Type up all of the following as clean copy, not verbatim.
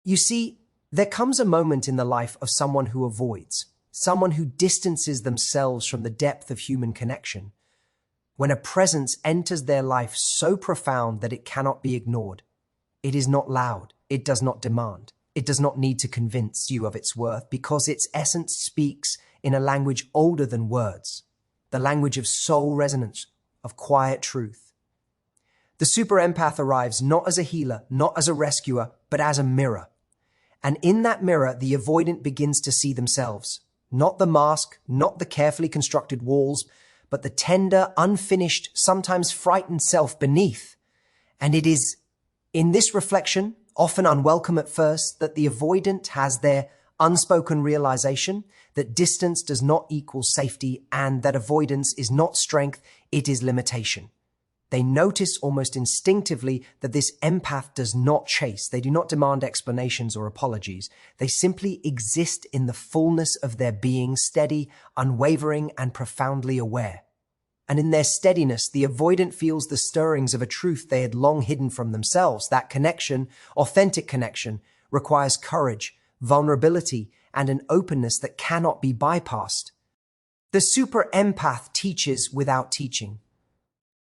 You see, there comes a moment in the life of someone who avoids, someone who distances themselves from the depth of human connection, when a presence enters their life so profound that it cannot be ignored. It is not loud, it does not demand, it does not need to convince you of its worth because its essence speaks in a language older than words, the language of soul resonance, of quiet truth. The super empath arrives not as a healer, not as a rescuer, but as a mirror. And in that mirror, the avoidant begins to see themselves, not the mask, not the carefully constructed walls, but the tender, unfinished, sometimes frightened self beneath. And it is in this reflection, often unwelcome at first, that the avoidant has their unspoken realization that distance does not equal safety and that avoidance is not strength, it is limitation. They notice almost instinctively that this empath does not chase. They do not demand explanations or apologies. They simply exist in the fullness of their being, steady, unwavering, and profoundly aware. And in their steadiness, the avoidant feels the stirrings of a truth they had long hidden from themselves. That connection, authentic connection, requires courage, vulnerability, and an openness that cannot be bypassed. The super empath teaches without teaching.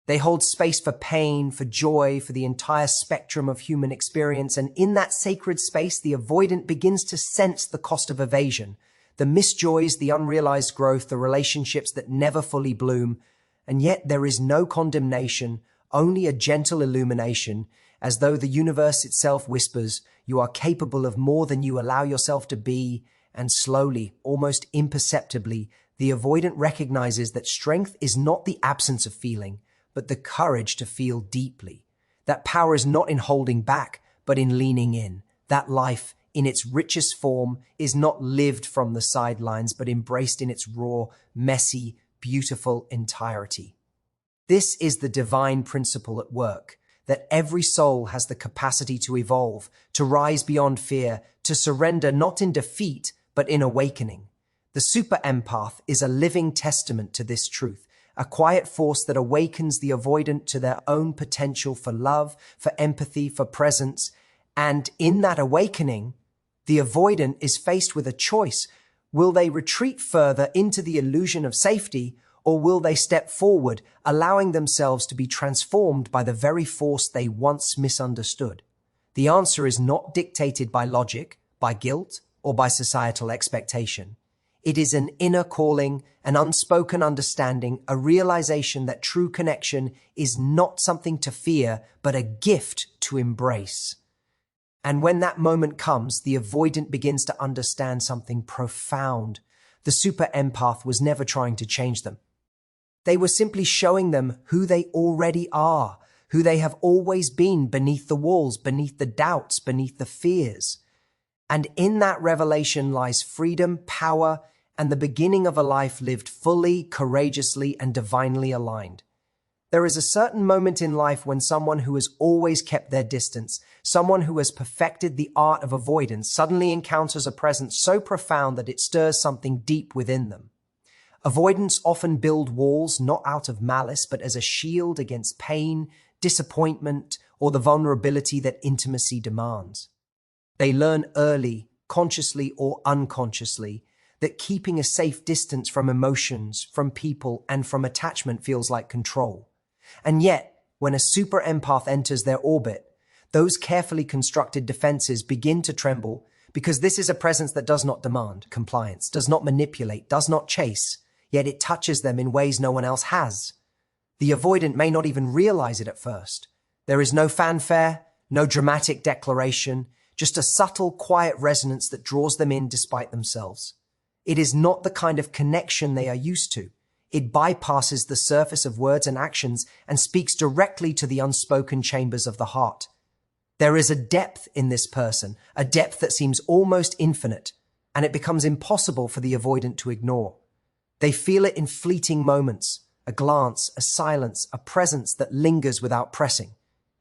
They hold space for pain, for joy, for the entire spectrum of human experience. And in that sacred space, the avoidant begins to sense the cost of evasion, the missed joys, the unrealized growth, the relationships that never fully bloom. And yet there is no condemnation, only a gentle illumination, as though the universe itself whispers, you are capable of more than you allow yourself to be. And slowly, almost imperceptibly, the avoidant recognizes that strength is not the absence of feeling, but the courage to feel deeply. That power is not in holding back, but in leaning in. That life, in its richest form, is not lived from the sidelines, but embraced in its raw, messy, beautiful entirety. This is the divine principle at work, that every soul has the capacity to evolve, to rise beyond fear, to surrender not in defeat, but in awakening. The super empath is a living testament to this truth, a quiet force that awakens the avoidant to their own potential for love, for empathy, for presence. And in that awakening, the avoidant is faced with a choice. Will they retreat further into the illusion of safety, or will they step forward, allowing themselves to be transformed by the very force they once misunderstood? The answer is not dictated by logic, by guilt, or by societal expectation. It is an inner calling, an unspoken understanding, a realization that true connection is not something to fear, but a gift to embrace. And when that moment comes, the avoidant begins to understand something profound. The super empath was never trying to change them. They were simply showing them who they already are, who they have always been beneath the walls, beneath the doubts, beneath the fears. And in that revelation lies freedom, power, and the beginning of a life lived fully, courageously, and divinely aligned. There is a certain moment in life when someone who has always kept their distance, someone who has perfected the art of avoidance, suddenly encounters a presence so profound that it stirs something deep within them. Avoidants often build walls not out of malice, but as a shield against pain, disappointment, or the vulnerability that intimacy demands. They learn early, consciously or unconsciously, that keeping a safe distance from emotions, from people, and from attachment feels like control. And yet, when a super empath enters their orbit, those carefully constructed defenses begin to tremble because this is a presence that does not demand compliance, does not manipulate, does not chase, yet it touches them in ways no one else has. The avoidant may not even realize it at first. There is no fanfare, no dramatic declaration, just a subtle, quiet resonance that draws them in despite themselves. It is not the kind of connection they are used to. It bypasses the surface of words and actions and speaks directly to the unspoken chambers of the heart. There is a depth in this person, a depth that seems almost infinite, and it becomes impossible for the avoidant to ignore. They feel it in fleeting moments, a glance, a silence, a presence that lingers without pressing.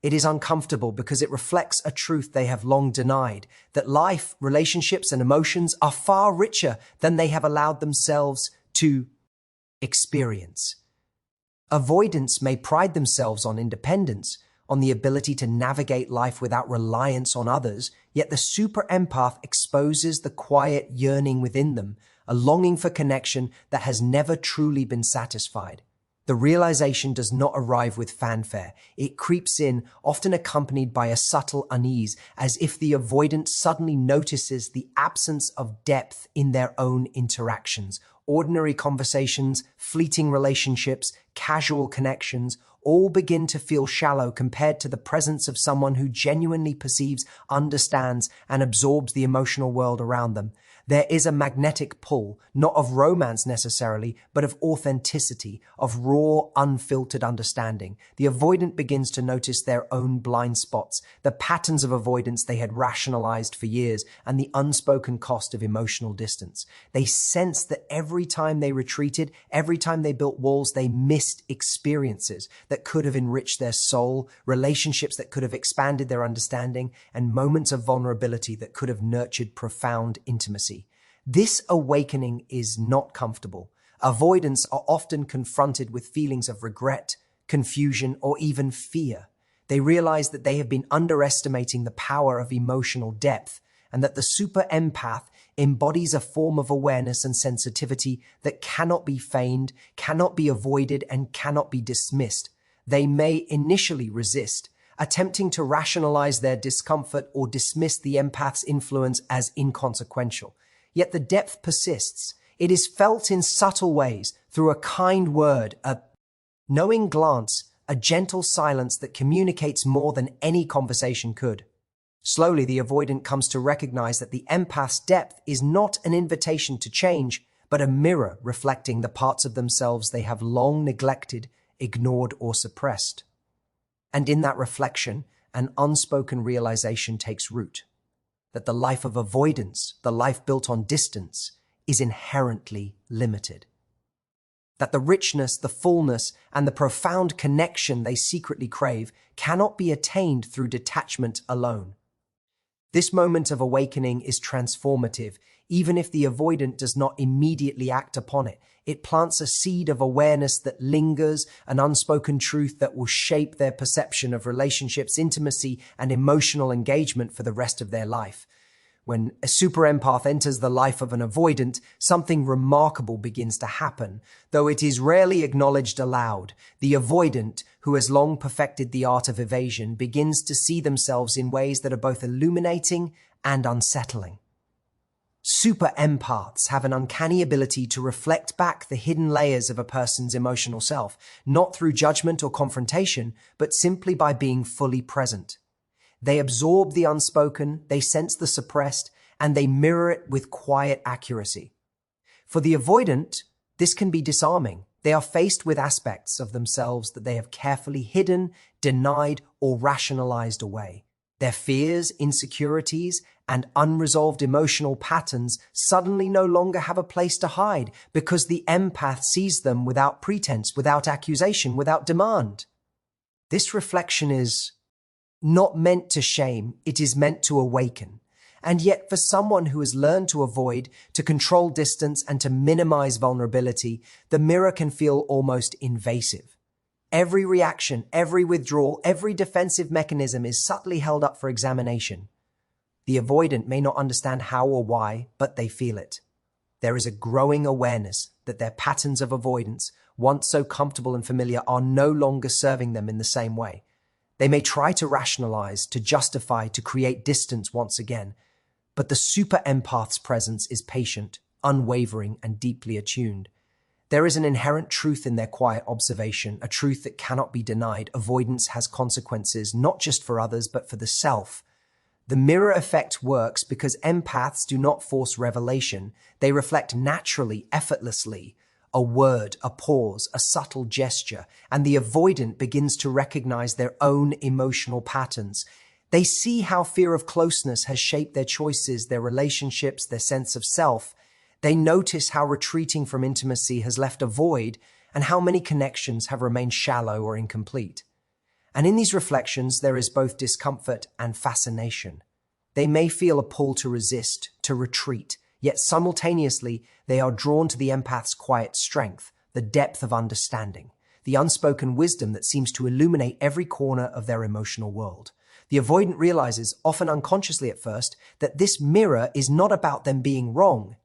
It is uncomfortable because it reflects a truth they have long denied, that life, relationships, and emotions are far richer than they have allowed themselves to experience. Avoidants may pride themselves on independence, on the ability to navigate life without reliance on others, yet the super empath exposes the quiet yearning within them, a longing for connection that has never truly been satisfied. The realization does not arrive with fanfare. It creeps in, often accompanied by a subtle unease, as if the avoidant suddenly notices the absence of depth in their own interactions. Ordinary conversations, fleeting relationships, casual connections, all begin to feel shallow compared to the presence of someone who genuinely perceives, understands, and absorbs the emotional world around them. There is a magnetic pull, not of romance necessarily, but of authenticity, of raw, unfiltered understanding. The avoidant begins to notice their own blind spots, the patterns of avoidance they had rationalized for years, and the unspoken cost of emotional distance. They sense that every time they retreated, every time they built walls, they missed experiences that could have enriched their soul, relationships that could have expanded their understanding, and moments of vulnerability that could have nurtured profound intimacy. This awakening is not comfortable. Avoidants are often confronted with feelings of regret, confusion, or even fear. They realize that they have been underestimating the power of emotional depth, and that the super empath embodies a form of awareness and sensitivity that cannot be feigned, cannot be avoided, and cannot be dismissed. They may initially resist, attempting to rationalize their discomfort or dismiss the empath's influence as inconsequential. Yet the depth persists. It is felt in subtle ways, through a kind word, a knowing glance, a gentle silence that communicates more than any conversation could. Slowly, the avoidant comes to recognize that the empath's depth is not an invitation to change, but a mirror reflecting the parts of themselves they have long neglected, ignored, or suppressed. And in that reflection, an unspoken realization takes root. That the life of avoidance, the life built on distance, is inherently limited. That the richness, the fullness, and the profound connection they secretly crave cannot be attained through detachment alone. This moment of awakening is transformative, even if the avoidant does not immediately act upon it. It plants a seed of awareness that lingers, an unspoken truth that will shape their perception of relationships, intimacy, and emotional engagement for the rest of their life. When a super empath enters the life of an avoidant, something remarkable begins to happen, though it is rarely acknowledged aloud. The avoidant, who has long perfected the art of evasion, begins to see themselves in ways that are both illuminating and unsettling. Super empaths have an uncanny ability to reflect back the hidden layers of a person's emotional self, not through judgment or confrontation, but simply by being fully present. They absorb the unspoken, they sense the suppressed, and they mirror it with quiet accuracy. For the avoidant, this can be disarming. They are faced with aspects of themselves that they have carefully hidden, denied, or rationalized away. Their fears, insecurities, and unresolved emotional patterns suddenly no longer have a place to hide because the empath sees them without pretense, without accusation, without demand. This reflection is not meant to shame, it is meant to awaken. And yet for someone who has learned to avoid, to control distance, and to minimize vulnerability, the mirror can feel almost invasive. Every reaction, every withdrawal, every defensive mechanism is subtly held up for examination. The avoidant may not understand how or why, but they feel it. There is a growing awareness that their patterns of avoidance, once so comfortable and familiar, are no longer serving them in the same way. They may try to rationalize, to justify, to create distance once again, but the super empath's presence is patient, unwavering, and deeply attuned. There is an inherent truth in their quiet observation, a truth that cannot be denied. Avoidance has consequences, not just for others, but for the self. The mirror effect works because empaths do not force revelation. They reflect naturally, effortlessly. A word, a pause, a subtle gesture, and the avoidant begins to recognize their own emotional patterns. They see how fear of closeness has shaped their choices, their relationships, their sense of self. They notice how retreating from intimacy has left a void and how many connections have remained shallow or incomplete. And in these reflections, there is both discomfort and fascination. They may feel a pull to resist, to retreat, yet simultaneously, they are drawn to the empath's quiet strength, the depth of understanding. the unspoken wisdom that seems to illuminate every corner of their emotional world. The avoidant realizes, often unconsciously at first, that this mirror is not about them being wrong.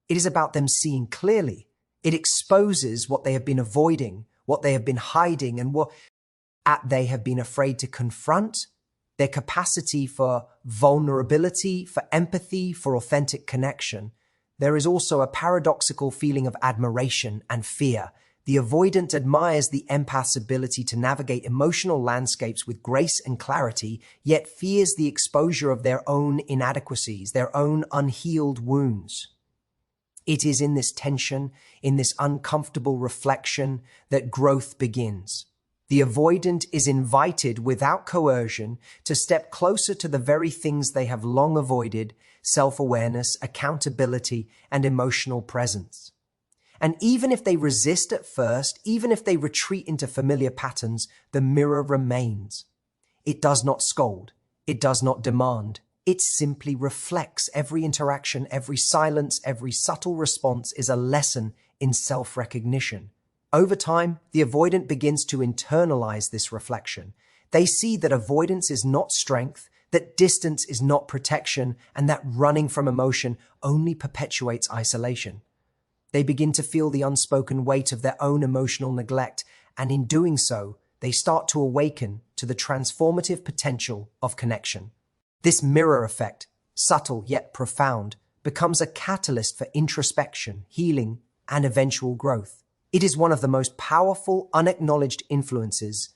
It is about them seeing clearly. It exposes what they have been avoiding, what they have been hiding, and what they have been afraid to confront. Their capacity for vulnerability, for empathy, for authentic connection. There is also a paradoxical feeling of admiration and fear. The avoidant admires the empath's ability to navigate emotional landscapes with grace and clarity, yet fears the exposure of their own inadequacies, their own unhealed wounds. It is in this tension, in this uncomfortable reflection, that growth begins. The avoidant is invited without coercion to step closer to the very things they have long avoided: self-awareness, accountability, and emotional presence. And even if they resist at first, even if they retreat into familiar patterns, the mirror remains. It does not scold. It does not demand. It simply reflects. Every interaction, every silence, every subtle response is a lesson in self-recognition. Over time, the avoidant begins to internalize this reflection. They see that avoidance is not strength, that distance is not protection, and that running from emotion only perpetuates isolation. They begin to feel the unspoken weight of their own emotional neglect, and in doing so, they start to awaken to the transformative potential of connection. This mirror effect, subtle yet profound, becomes a catalyst for introspection, healing, and eventual growth. It is one of the most powerful, unacknowledged influences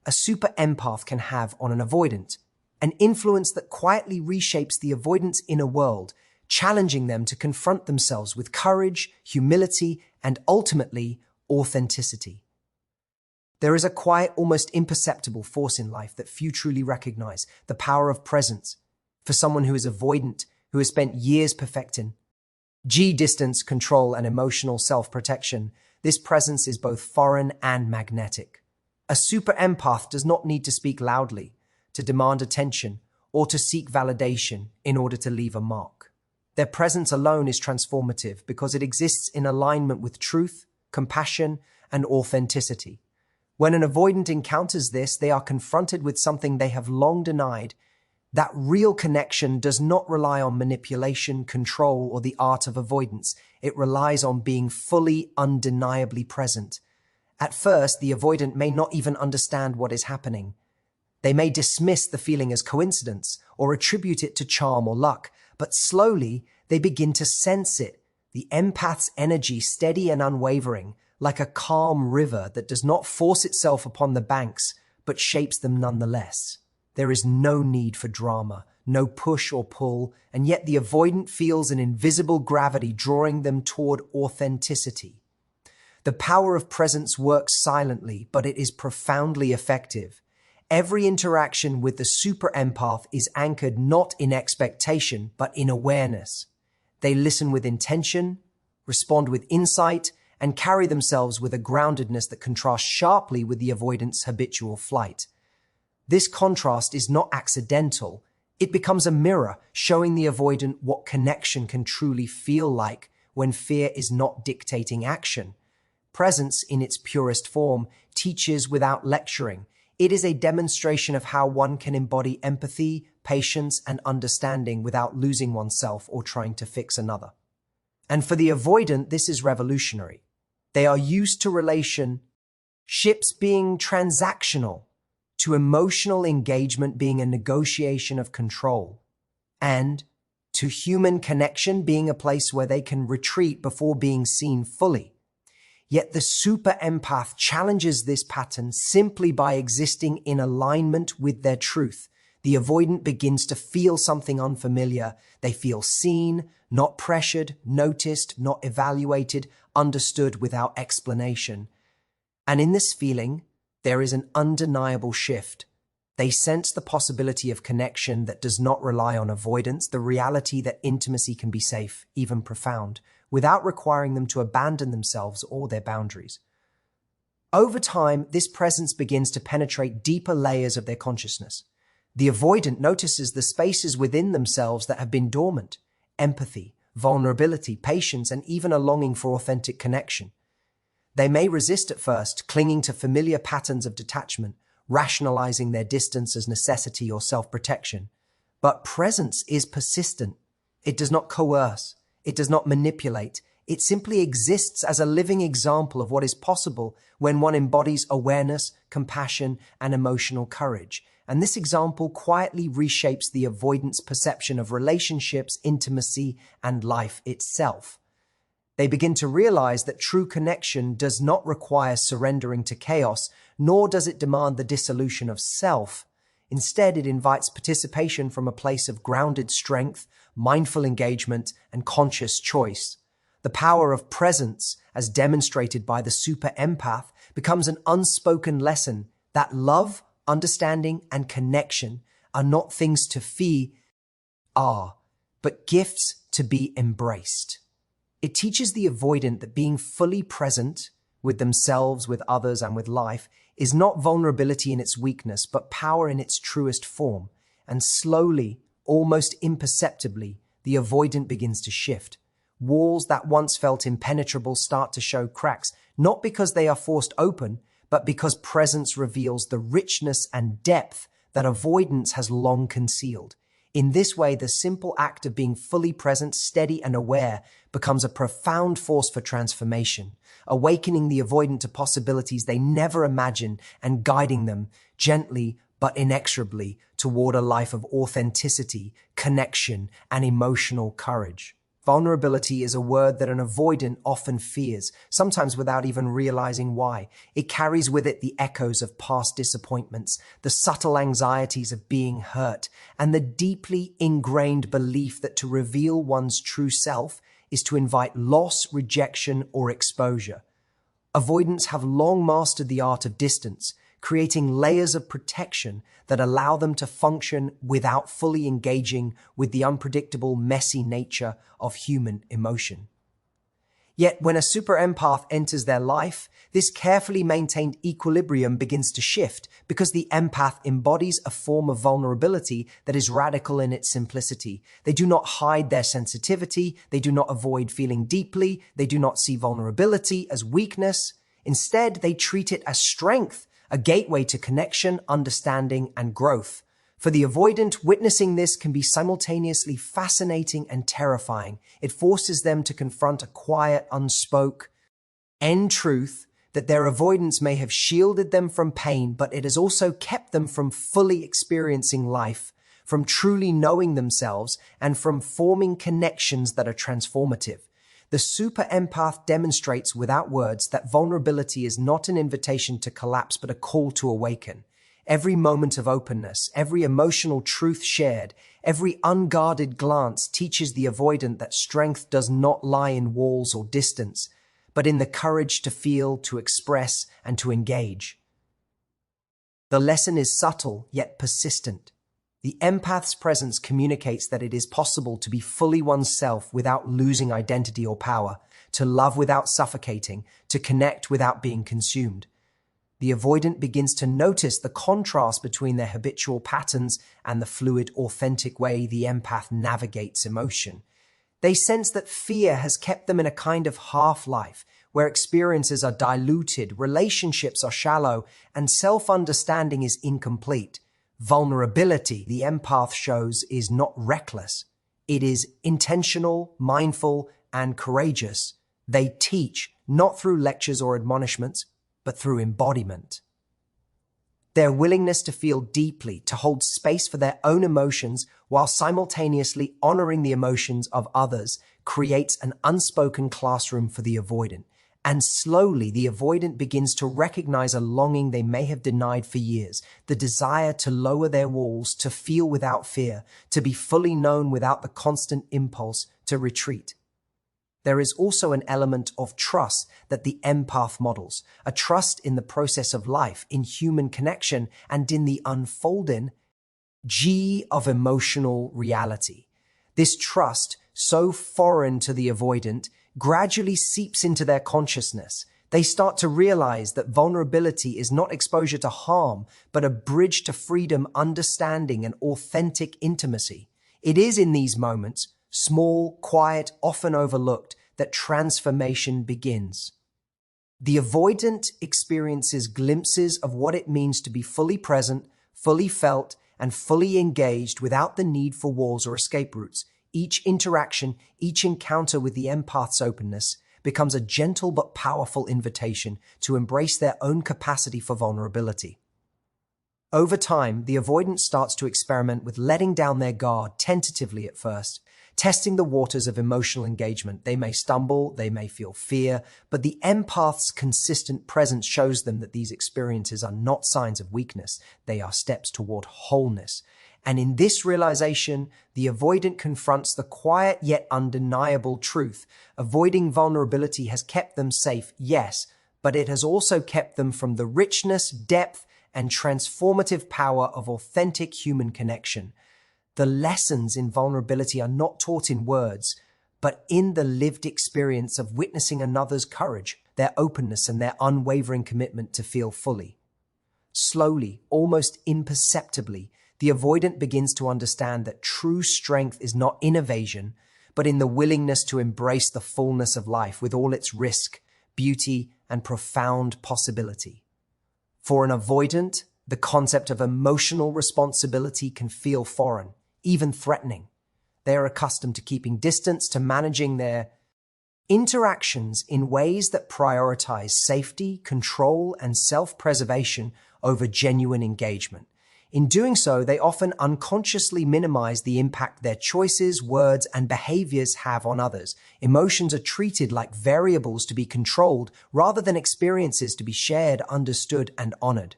a super empath can have on an avoidant, an influence that quietly reshapes the avoidant's inner world, challenging them to confront themselves with courage, humility, and ultimately, authenticity. There is a quiet, almost imperceptible force in life that few truly recognize: the power of presence. For someone who is avoidant, who has spent years perfecting distance, control, and emotional self-protection, this presence is both foreign and magnetic. A super empath does not need to speak loudly, to demand attention, or to seek validation in order to leave a mark. Their presence alone is transformative because it exists in alignment with truth, compassion, and authenticity. When an avoidant encounters this, they are confronted with something they have long denied: that real connection does not rely on manipulation, control, or the art of avoidance. It relies on being fully, undeniably present. At first, the avoidant may not even understand what is happening. They may dismiss the feeling as coincidence or attribute it to charm or luck, but slowly they begin to sense it, the empath's energy steady and unwavering, like a calm river that does not force itself upon the banks, but shapes them nonetheless. There is no need for drama, no push or pull, and yet the avoidant feels an invisible gravity drawing them toward authenticity. The power of presence works silently, but it is profoundly effective. Every interaction with the super empath is anchored not in expectation, but in awareness. They listen with intention, respond with insight, and carry themselves with a groundedness that contrasts sharply with the avoidant's habitual flight. This contrast is not accidental. It becomes a mirror, showing the avoidant what connection can truly feel like when fear is not dictating action. Presence, in its purest form, teaches without lecturing. It is a demonstration of how one can embody empathy, patience, and understanding without losing oneself or trying to fix another. And for the avoidant, this is revolutionary. They are used to relationships being transactional, to emotional engagement being a negotiation of control, and to human connection being a place where they can retreat before being seen fully. Yet the super empath challenges this pattern simply by existing in alignment with their truth. The avoidant begins to feel something unfamiliar. They feel seen, not pressured, noticed, not evaluated, understood without explanation. And in this feeling, there is an undeniable shift. They sense the possibility of connection that does not rely on avoidance, the reality that intimacy can be safe, even profound, without requiring them to abandon themselves or their boundaries. Over time, this presence begins to penetrate deeper layers of their consciousness. The avoidant notices the spaces within themselves that have been dormant: empathy, vulnerability, patience, and even a longing for authentic connection. They may resist at first, clinging to familiar patterns of detachment, rationalizing their distance as necessity or self-protection. But presence is persistent. It does not coerce. It does not manipulate. It simply exists as a living example of what is possible when one embodies awareness, compassion, and emotional courage. And this example quietly reshapes the avoidance perception of relationships, intimacy, and life itself. They begin to realize that true connection does not require surrendering to chaos, nor does it demand the dissolution of self. Instead, it invites participation from a place of grounded strength, mindful engagement, and conscious choice. The power of presence, as demonstrated by the super empath, becomes an unspoken lesson that love, understanding, and connection are not things to fear, but gifts to be embraced. It teaches the avoidant that being fully present with themselves, with others, and with life is not vulnerability in its weakness, but power in its truest form. And slowly, almost imperceptibly, the avoidant begins to shift. Walls that once felt impenetrable start to show cracks, not because they are forced open, but because presence reveals the richness and depth that avoidance has long concealed. In this way, the simple act of being fully present, steady, and aware becomes a profound force for transformation, awakening the avoidant to possibilities they never imagined and guiding them gently but inexorably toward a life of authenticity, connection, and emotional courage. Vulnerability is a word that an avoidant often fears, sometimes without even realizing why. It carries with it the echoes of past disappointments, the subtle anxieties of being hurt, and the deeply ingrained belief that to reveal one's true self is to invite loss, rejection, or exposure. Avoidants have long mastered the art of distance, creating layers of protection that allow them to function without fully engaging with the unpredictable, messy nature of human emotion. Yet when a super empath enters their life, this carefully maintained equilibrium begins to shift because the empath embodies a form of vulnerability that is radical in its simplicity. They do not hide their sensitivity. They do not avoid feeling deeply. They do not see vulnerability as weakness. Instead, they treat it as strength, a gateway to connection, understanding, and growth. For the avoidant, witnessing this can be simultaneously fascinating and terrifying. It forces them to confront a quiet, unspoken end truth that their avoidance may have shielded them from pain, but it has also kept them from fully experiencing life, from truly knowing themselves, and from forming connections that are transformative. The super empath demonstrates without words that vulnerability is not an invitation to collapse, but a call to awaken. Every moment of openness, every emotional truth shared, every unguarded glance teaches the avoidant that strength does not lie in walls or distance, but in the courage to feel, to express, and to engage. The lesson is subtle yet persistent. The empath's presence communicates that it is possible to be fully oneself without losing identity or power, to love without suffocating, to connect without being consumed. The avoidant begins to notice the contrast between their habitual patterns and the fluid, authentic way the empath navigates emotion. They sense that fear has kept them in a kind of half-life, where experiences are diluted, relationships are shallow, and self-understanding is incomplete. Vulnerability, the empath shows, is not reckless. It is intentional, mindful, and courageous. They teach, not through lectures or admonishments, but through embodiment. Their willingness to feel deeply, to hold space for their own emotions while simultaneously honoring the emotions of others, creates an unspoken classroom for the avoidant. And slowly, the avoidant begins to recognize a longing they may have denied for years, the desire to lower their walls, to feel without fear, to be fully known without the constant impulse to retreat. There is also an element of trust that the empath models, a trust in the process of life, in human connection, and in the unfolding of emotional reality. This trust, so foreign to the avoidant, gradually seeps into their consciousness. They start to realize that vulnerability is not exposure to harm, but a bridge to freedom, understanding, and authentic intimacy. It is in these moments, small, quiet, often overlooked, that transformation begins. The avoidant experiences glimpses of what it means to be fully present, fully felt, and fully engaged without the need for walls or escape routes. Each interaction, each encounter with the empath's openness becomes a gentle but powerful invitation to embrace their own capacity for vulnerability. Over time, the avoidant starts to experiment with letting down their guard tentatively at first, testing the waters of emotional engagement. They may stumble, they may feel fear, but the empath's consistent presence shows them that these experiences are not signs of weakness. They are steps toward wholeness. And in this realization, the avoidant confronts the quiet yet undeniable truth. Avoiding vulnerability has kept them safe, yes, but it has also kept them from the richness, depth, and transformative power of authentic human connection. The lessons in vulnerability are not taught in words, but in the lived experience of witnessing another's courage, their openness, and their unwavering commitment to feel fully. Slowly, almost imperceptibly, the avoidant begins to understand that true strength is not in evasion, but in the willingness to embrace the fullness of life with all its risk, beauty, and profound possibility. For an avoidant, the concept of emotional responsibility can feel foreign, even threatening. They are accustomed to keeping distance, to managing their interactions in ways that prioritize safety, control, and self-preservation over genuine engagement. In doing so, they often unconsciously minimize the impact their choices, words, and behaviors have on others. Emotions are treated like variables to be controlled rather than experiences to be shared, understood, and honored.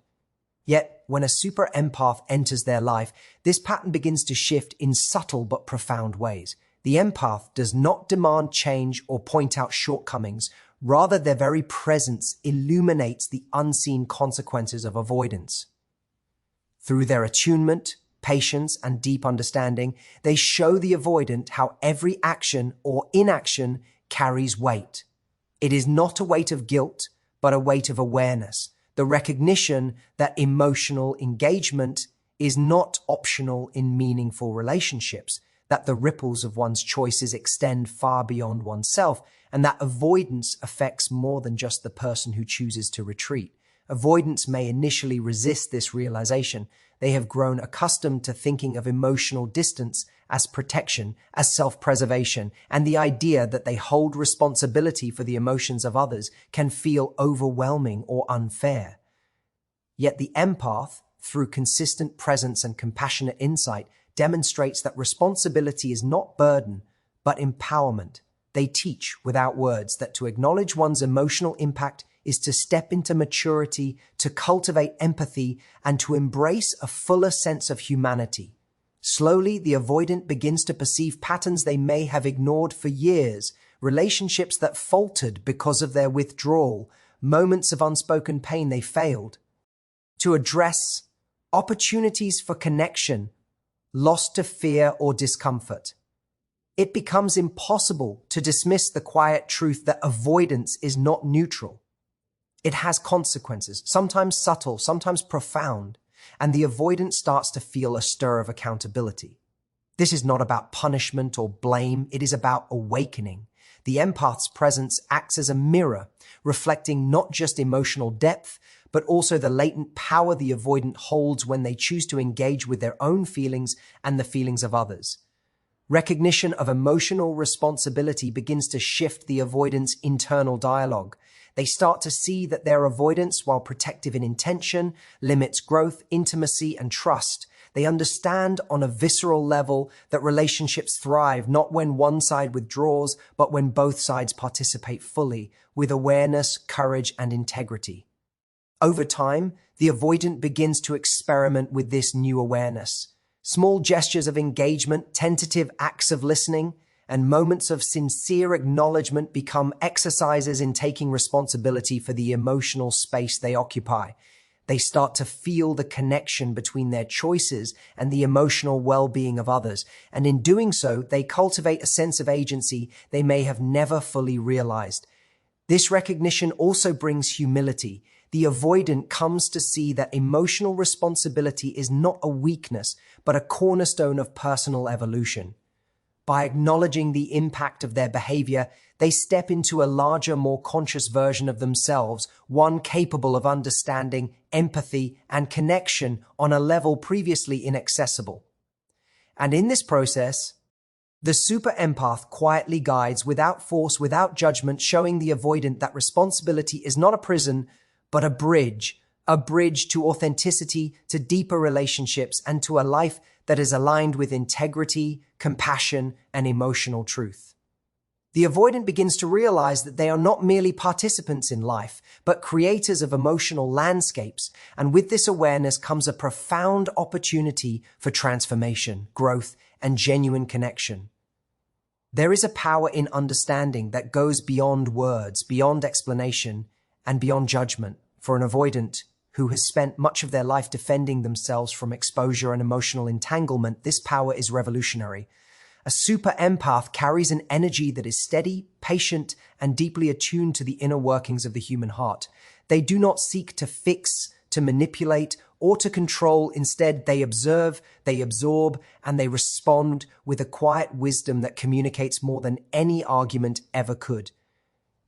Yet, when a super empath enters their life, this pattern begins to shift in subtle but profound ways. The empath does not demand change or point out shortcomings. Rather, their very presence illuminates the unseen consequences of avoidance. Through their attunement, patience, and deep understanding, they show the avoidant how every action or inaction carries weight. It is not a weight of guilt, but a weight of awareness, the recognition that emotional engagement is not optional in meaningful relationships, that the ripples of one's choices extend far beyond oneself, and that avoidance affects more than just the person who chooses to retreat. Avoidants may initially resist this realization. They have grown accustomed to thinking of emotional distance as protection, as self-preservation, and the idea that they hold responsibility for the emotions of others can feel overwhelming or unfair. Yet the empath, through consistent presence and compassionate insight, demonstrates that responsibility is not burden, but empowerment. They teach, without words, that to acknowledge one's emotional impact is to step into maturity, to cultivate empathy, and to embrace a fuller sense of humanity. Slowly, the avoidant begins to perceive patterns they may have ignored for years, relationships that faltered because of their withdrawal, moments of unspoken pain they failed to address, opportunities for connection lost to fear or discomfort. It becomes impossible to dismiss the quiet truth that avoidance is not neutral. It has consequences, sometimes subtle, sometimes profound, and the avoidant starts to feel a stir of accountability. This is not about punishment or blame, it is about awakening. The empath's presence acts as a mirror, reflecting not just emotional depth, but also the latent power the avoidant holds when they choose to engage with their own feelings and the feelings of others. Recognition of emotional responsibility begins to shift the avoidant's internal dialogue. They start to see that their avoidance, while protective in intention, limits growth, intimacy, and trust. They understand on a visceral level that relationships thrive not when one side withdraws, but when both sides participate fully, with awareness, courage, and integrity. Over time, the avoidant begins to experiment with this new awareness. Small gestures of engagement, tentative acts of listening, and moments of sincere acknowledgement become exercises in taking responsibility for the emotional space they occupy. They start to feel the connection between their choices and the emotional well-being of others, and in doing so, they cultivate a sense of agency they may have never fully realized. This recognition also brings humility. The avoidant comes to see that emotional responsibility is not a weakness, but a cornerstone of personal evolution. by acknowledging the impact of their behavior, they step into a larger, more conscious version of themselves, one capable of understanding, empathy, and connection on a level previously inaccessible. And in this process, the super empath quietly guides without force, without judgment, showing the avoidant that responsibility is not a prison, but a bridge to authenticity, to deeper relationships, and to a life that is aligned with integrity, compassion, and emotional truth. The avoidant begins to realize that they are not merely participants in life, but creators of emotional landscapes, and with this awareness comes a profound opportunity for transformation, growth, and genuine connection. There is a power in understanding that goes beyond words, beyond explanation, and beyond judgment. For an avoidant who has spent much of their life defending themselves from exposure and emotional entanglement, this power is revolutionary. A super empath carries an energy that is steady, patient, and deeply attuned to the inner workings of the human heart. They do not seek to fix, to manipulate, or to control. Instead, they observe, they absorb, and they respond with a quiet wisdom that communicates more than any argument ever could.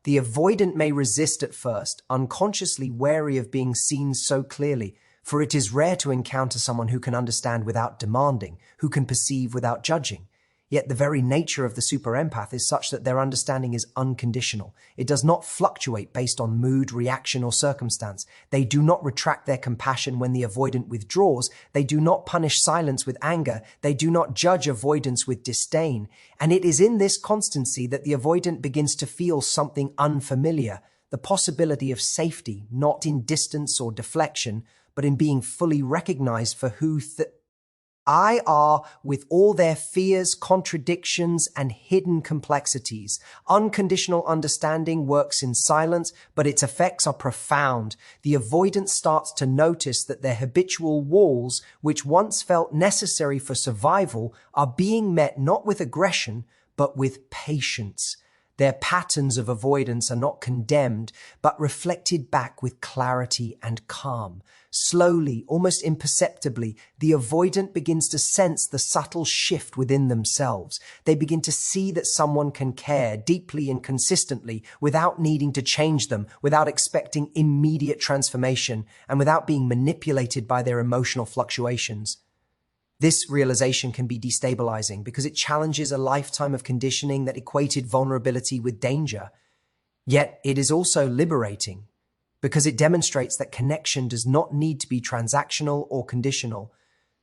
The avoidant may resist at first, unconsciously wary of being seen so clearly, for it is rare to encounter someone who can understand without demanding, who can perceive without judging. Yet the very nature of the super empath is such that their understanding is unconditional. It does not fluctuate based on mood, reaction, or circumstance. They do not retract their compassion when the avoidant withdraws. They do not punish silence with anger. They do not judge avoidance with disdain. And it is in this constancy that the avoidant begins to feel something unfamiliar, the possibility of safety, not in distance or deflection, but in being fully recognized for who I are, with all their fears, contradictions, and hidden complexities. Unconditional understanding works in silence, but its effects are profound. The avoidant starts to notice that their habitual walls, which once felt necessary for survival, are being met not with aggression, but with patience. Their patterns of avoidance are not condemned, but reflected back with clarity and calm. Slowly, almost imperceptibly, the avoidant begins to sense the subtle shift within themselves. They begin to see that someone can care deeply and consistently without needing to change them, without expecting immediate transformation, and without being manipulated by their emotional fluctuations. This realization can be destabilizing because it challenges a lifetime of conditioning that equated vulnerability with danger. Yet it is also liberating, because it demonstrates that connection does not need to be transactional or conditional.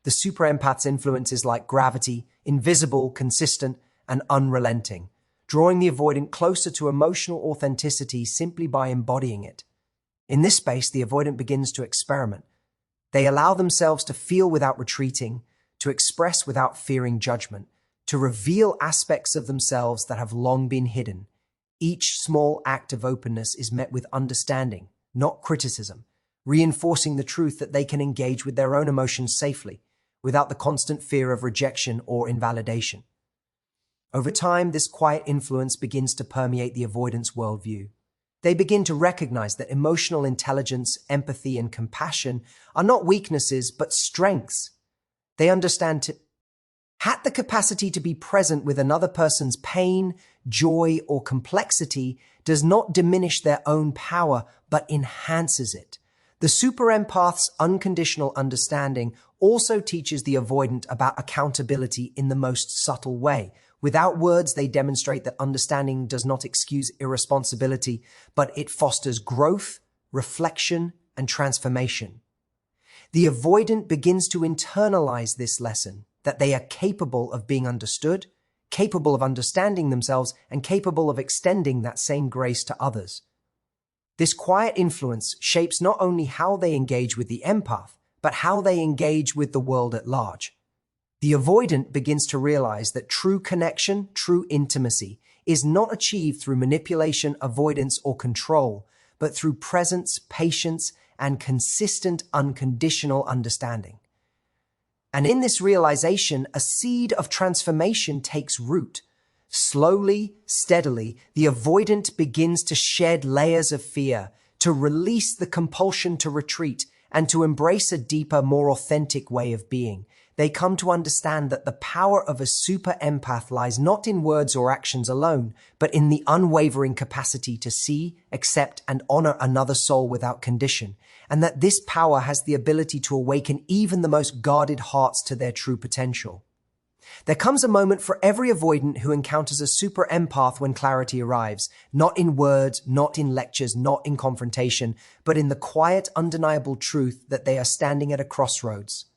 The super empath's influence is like gravity, invisible, consistent, and unrelenting, drawing the avoidant closer to emotional authenticity simply by embodying it. In this space, the avoidant begins to experiment. They allow themselves to feel without retreating, to express without fearing judgment, to reveal aspects of themselves that have long been hidden. Each small act of openness is met with understanding, not criticism, reinforcing the truth that they can engage with their own emotions safely, without the constant fear of rejection or invalidation. Over time, this quiet influence begins to permeate the avoidance worldview. They begin to recognize that emotional intelligence, empathy, and compassion are not weaknesses, but strengths. They understand to have the capacity to be present with another person's pain, joy, or complexity does not diminish their own power, but enhances it. The super empath's unconditional understanding also teaches the avoidant about accountability in the most subtle way. Without words, they demonstrate that understanding does not excuse irresponsibility, but it fosters growth, reflection, and transformation. The avoidant begins to internalize this lesson, that they are capable of being understood, capable of understanding themselves, and capable of extending that same grace to others. This quiet influence shapes not only how they engage with the empath, but how they engage with the world at large. The avoidant begins to realize that true connection, true intimacy, is not achieved through manipulation, avoidance, or control, but through presence, patience, and consistent, unconditional understanding. And in this realization, a seed of transformation takes root. Slowly, steadily, the avoidant begins to shed layers of fear, to release the compulsion to retreat, and to embrace a deeper, more authentic way of being. they come to understand that the power of a super empath lies not in words or actions alone, but in the unwavering capacity to see, accept, and honor another soul without condition, and that this power has the ability to awaken even the most guarded hearts to their true potential. There comes a moment for every avoidant who encounters a super empath when clarity arrives, not in words, not in lectures, not in confrontation, but in the quiet, undeniable truth that they are standing at a crossroads.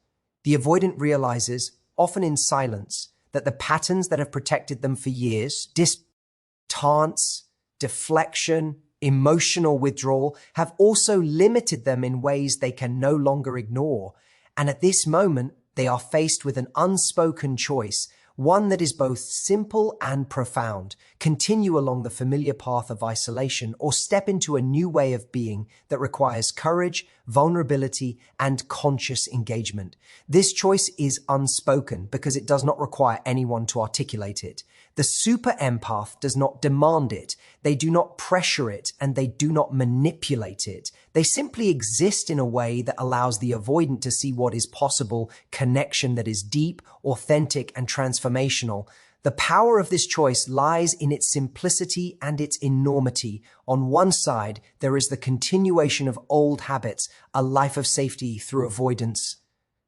The avoidant realizes, often in silence, that the patterns that have protected them for years, distance, deflection, emotional withdrawal, have also limited them in ways they can no longer ignore. And at this moment, they are faced with an unspoken choice, one that is both simple and profound: continue along the familiar path of isolation or step into a new way of being that requires courage, vulnerability, and conscious engagement. This choice is unspoken because it does not require anyone to articulate it. The super empath does not demand it, they do not pressure it, and they do not manipulate it. They simply exist in a way that allows the avoidant to see what is possible: connection that is deep, authentic, and transformational. The power of this choice lies in its simplicity and its enormity. On one side, there is the continuation of old habits, a life of safety through avoidance,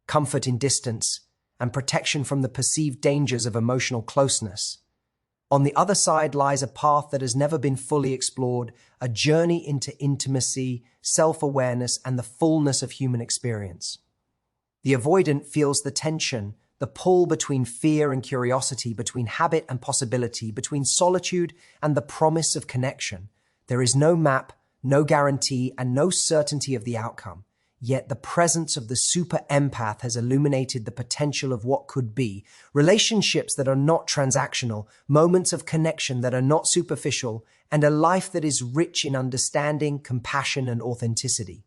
comfort in distance, and protection from the perceived dangers of emotional closeness. On the other side lies a path that has never been fully explored, a journey into intimacy, self-awareness, and the fullness of human experience. The avoidant feels the tension, the pull between fear and curiosity, between habit and possibility, between solitude and the promise of connection. There is no map, no guarantee, and no certainty of the outcome. Yet the presence of the super empath has illuminated the potential of what could be: relationships that are not transactional, moments of connection that are not superficial, and a life that is rich in understanding, compassion, and authenticity.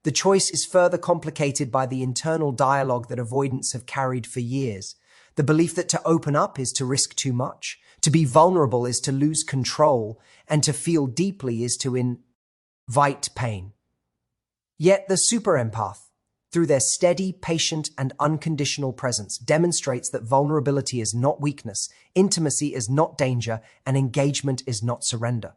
The choice is further complicated by the internal dialogue that avoidants have carried for years. The belief that to open up is to risk too much, to be vulnerable is to lose control, and to feel deeply is to invite pain. Yet the super empath, through their steady, patient, and unconditional presence, demonstrates that vulnerability is not weakness, intimacy is not danger, and engagement is not surrender.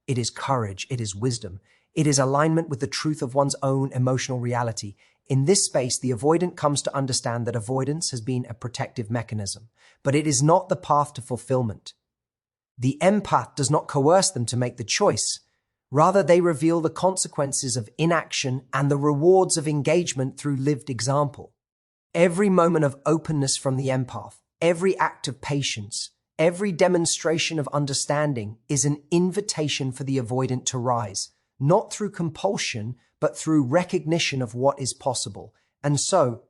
It is courage, it is wisdom, it is alignment with the truth of one's own emotional reality. In this space, the avoidant comes to understand that avoidance has been a protective mechanism, but it is not the path to fulfillment. The empath does not coerce them to make the choice. Rather, they reveal the consequences of inaction and the rewards of engagement through lived example. Every moment of openness from the empath, every act of patience, every demonstration of understanding is an invitation for the avoidant to rise, not through compulsion, but through recognition of what is possible. And so,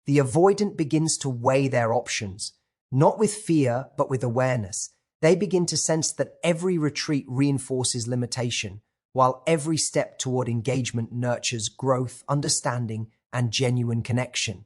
the avoidant begins to weigh their options, not with fear, but with awareness. They begin to sense that every retreat reinforces limitation, while every step toward engagement nurtures growth, understanding, and genuine connection.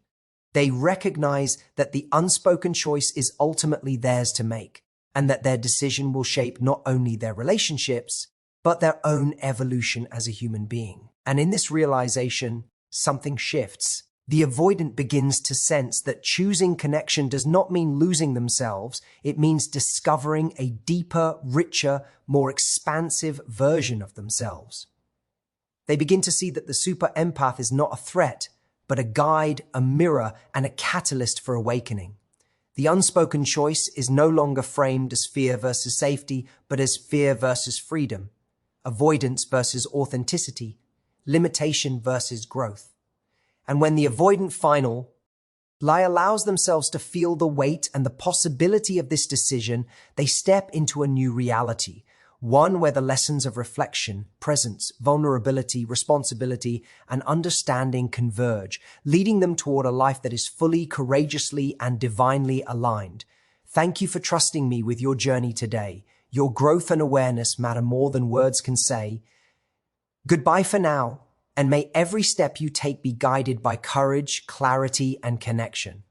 They recognize that the unspoken choice is ultimately theirs to make, and that their decision will shape not only their relationships, but their own evolution as a human being. And in this realization, something shifts. The avoidant begins to sense that choosing connection does not mean losing themselves. It means discovering a deeper, richer, more expansive version of themselves. They begin to see that the super empath is not a threat, but a guide, a mirror, and a catalyst for awakening. The unspoken choice is no longer framed as fear versus safety, but as fear versus freedom, avoidance versus authenticity, limitation versus growth. And when the avoidant finally allows themselves to feel the weight and the possibility of this decision, they step into a new reality, one where the lessons of reflection, presence, vulnerability, responsibility, and understanding converge, leading them toward a life that is fully, courageously, and divinely aligned. Thank you for trusting me with your journey today. Your growth and awareness matter more than words can say. Goodbye for now. And may every step you take be guided by courage, clarity, and connection.